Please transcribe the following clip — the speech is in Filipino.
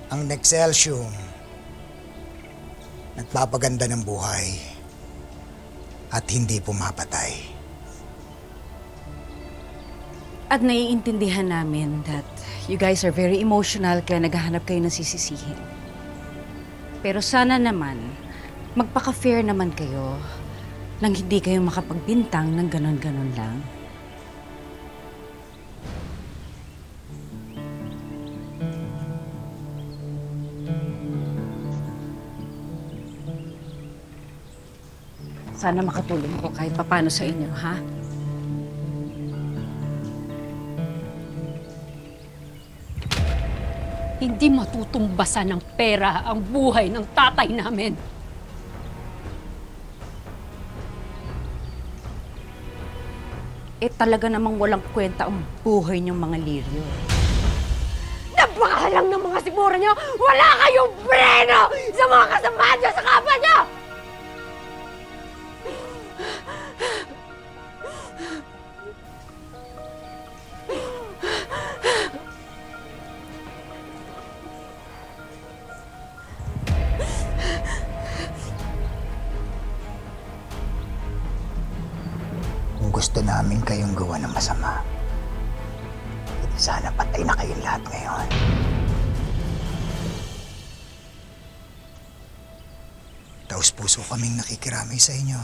Ang Nexcelsium, nagpapaganda ng buhay at hindi pumapatay. At naiintindihan namin that you guys are very emotional kaya naghahanap kayo ng sisisihin. Pero sana naman, magpaka-fair naman kayo nang hindi kayo makapagbintang ng ganon-ganon lang. Sana makatulong ako kahit papano sa inyo, ha? Hindi matutumbasan ng pera ang buhay ng tatay namin. Eh talaga namang walang kwenta ang buhay niyong mga liryo. Napakahalang ng mga siguro nyo! Wala kayong preno sa mga kasamahan nyo sa kapwa nyo! Kung gusto namin kayong gawa ng masama, edi sana patay na kayong lahat ngayon. Taos puso kaming nakikiramay sa inyo.